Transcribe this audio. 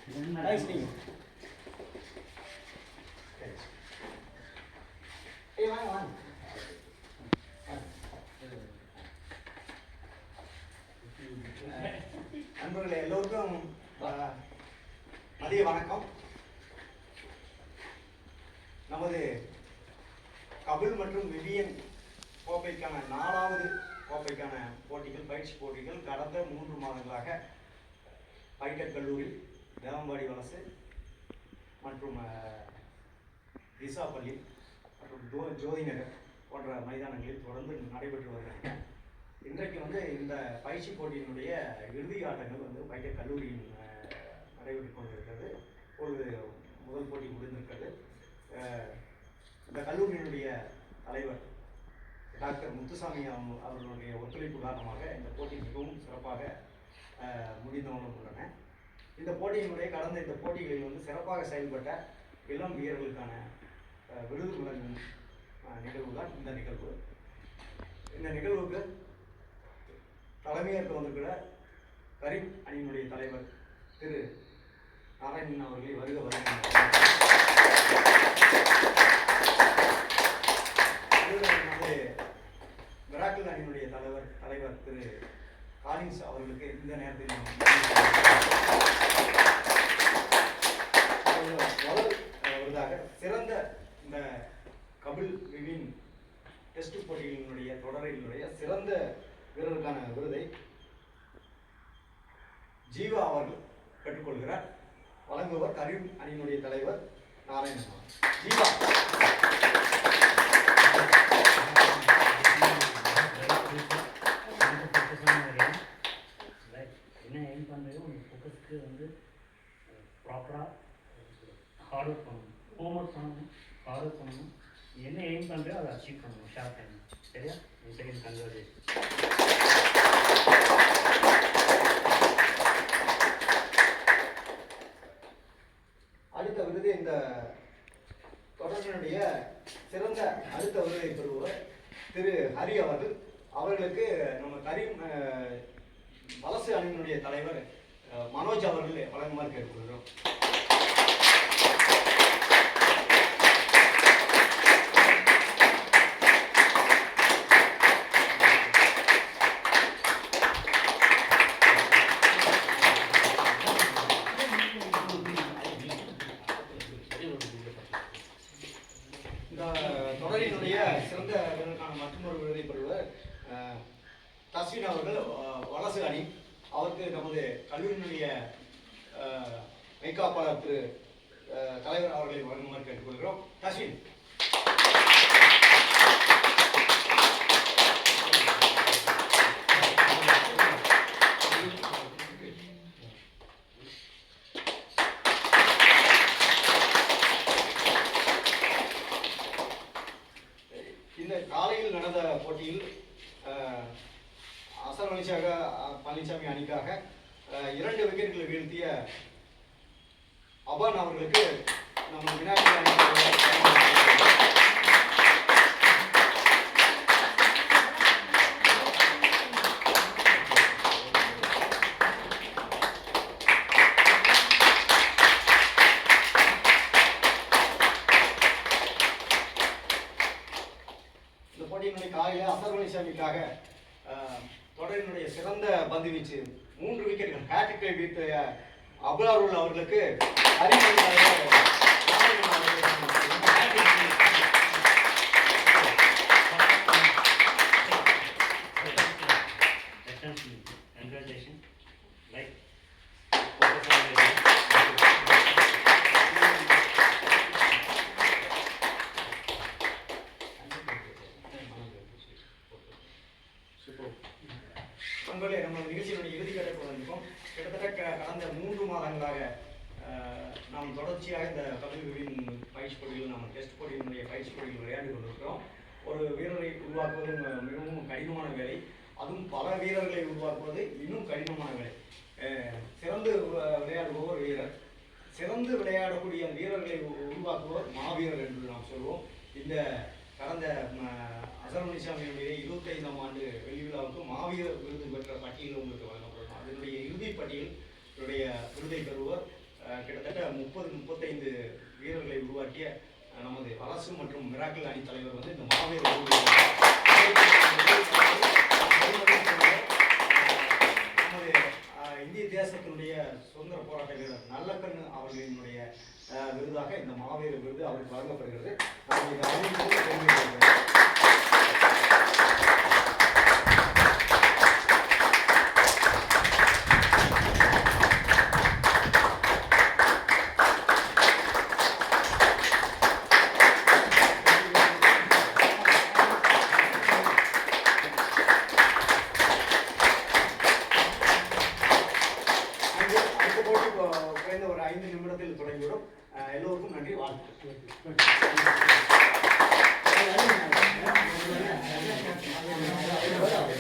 நண்பர்களே எல்லோருக்கும் மதிய வணக்கம். நமது கபில் மற்றும் விவியன் கோப்பைக்கான 4வது கோப்பைக்கான போட்டிகள், பயிற்சி போட்டிகள் கடந்த 3 மாதங்களாக பைடெக் கல்லூரி, தேவம்பாடி வலசு மற்றும் திசாப்பள்ளி மற்றும் ஜோதிநகர் போன்ற மைதானங்களில் தொடர்ந்து நடைபெற்று வருகின்றன. இன்றைக்கு இந்த பயிற்சி போட்டியினுடைய இறுதி ஆட்டங்கள் பைடெக் கல்லூரியில் நடைபெற்று கொண்டிருக்கிறது. ஒரு முதல் போட்டி முடிந்திருக்கிறது. இந்த கல்லூரியினுடைய தலைவர் டாக்டர் முத்துசாமி அவர்களுடைய ஒத்துழைப்பு காரணமாக இந்த போட்டி மிகவும் சிறப்பாக முடிந்தவங்களும் உள்ளன. இந்த போட்டியினுடைய கடந்த இந்த போட்டிகளில் சிறப்பாக செயல்பட்ட இளம் வீரர்களுக்கான விருது வழங்கும் நிகழ்வு தான் இந்த நிகழ்வு. இந்த நிகழ்வுக்கு தலைமையேற்க வந்திருக்கிற கரீம் அணியினுடைய தலைவர் திரு நாராயணன் அவர்களை வருக வருகின்றனர். மிராக்கிள் அணியினுடைய தலைவர் திரு காலின்ஸ் அவர்களுக்கு இந்த நேரத்தில் முதல் விருதாக சிறந்த இந்த கபில் விவின் டெஸ்ட் போட்டிகளினுடைய தொடரினுடைய சிறந்த வீரருக்கான விருதை ஜீவா அவர்கள் பெற்றுக்கொள்கிறார். வழங்குவர் கரீம் அணியினுடைய தலைவர் நாராயணன். ஜீவா. என்ன எய்ம் பண்ணுறது உங்கள் ஃபோக்கஸ்க்கு ப்ராப்பராக ஹார்ட் ஒர்க் பண்ணணும், ஹோம் ஒர்க் பண்ணணும், ஹார்ட் ஒர்க் பண்ணணும். என்ன எய்ம் பண்ணுறோ அதை அச்சீவ் பண்ணணும் ஷார்ட் டைம். சரியா? Second conversation. அடுத்த விருது இந்த தொடரினுடைய சிறந்த அடுத்த விருதை பெறுவர் திரு ஹரி அவர்கள். அவர்களுக்கு நம்ம கரீம் வலசு அணியினுடைய தலைவர் மனோஜ் அவர்கள் வழங்குமாறு கேட்டுக்கொள்கிறோம். தொடரினுடைய சிறந்த வீரருக்கான மற்றொரு விருதை பெறுவர் தஸ்வின் அவர்கள், வலசு அணி. அவருக்கு நமது கல்லூரியினுடைய மெய்காப்பாளர் திரு தலைவர் அவர்களை வழங்குமாறு கேட்டுக்கொள்கிறோம். தஸ்வின். இந்த காலையில் நடந்த போட்டியில் அசர் பழனிசாமி அணிக்காக 2 விக்கெட்டுகளை வீழ்த்திய அபான் அவர்களுக்கு நம்ம விநாயகர் அணி இந்த போட்டியினுடைய காலையில் அசர் பழனிசாமிக்காக தொடரினுடைய சிறந்த பந்து வீச்சு 3 விக்கெட்டுகள் ஹேட்ரிக்கை வீழ்த்திய அபுலாருல் அவர்களுக்கு நண்பர்களே, நம்ம நிகழ்ச்சியினுடைய இறுதிக்கட்டத்தில் வந்திருக்கோம். கிட்டத்தட்ட கடந்த 3 மாதங்களாக நாம் தொடர்ச்சியாக இந்த கபில் விவின் பயிற்சி போட்டிகள், நம்ம டெஸ்ட் போட்டியினுடைய பயிற்சி போட்டிகள் விளையாடி கொண்டிருக்கிறோம். ஒரு வீரரை உருவாக்குவது மிகவும் கடினமான வேலை. அதுவும் பல வீரர்களை உருவாக்குவது இன்னும் கடினமான வேலை. சிறந்து விளையாடுபவர் வீரர், சிறந்து விளையாடக்கூடிய வீரர்களை உருவாக்குவோர் மாவீரர் என்று நாம் சொல்வோம். இந்த கடந்த அசர் பழனிசாமியுடைய 25ஆம் ஆண்டு வெள்ளி விழாவுக்கு மாவீரர் விருது பெற்ற பட்டியல் உங்களுக்கு வழங்கப்படும். அதனுடைய இறுதி பட்டியல் விருதை பெறுவர் கிட்டத்தட்ட 30-35 வீரர்களை உருவாக்கிய நமது வலசு மற்றும் மிராக்கிள் அணி தலைவர் வந்து இந்த மாவீர நமது இந்திய தேசத்தினுடைய சுதந்திர போராட்ட வீரர் நல்லக்கண்ணு அவர்களினுடைய விருதாக இந்த மாவீர விருது அவருக்கு வழங்கப்படுகிறது. நாம் இதை அறிவித்து தெரிவிக்கிறோம். குறைந்த ஒரு 5 நிமிடத்தில் தொடங்கிவிடும். எல்லோருக்கும் நன்றி, வாழ்த்துக்கள்.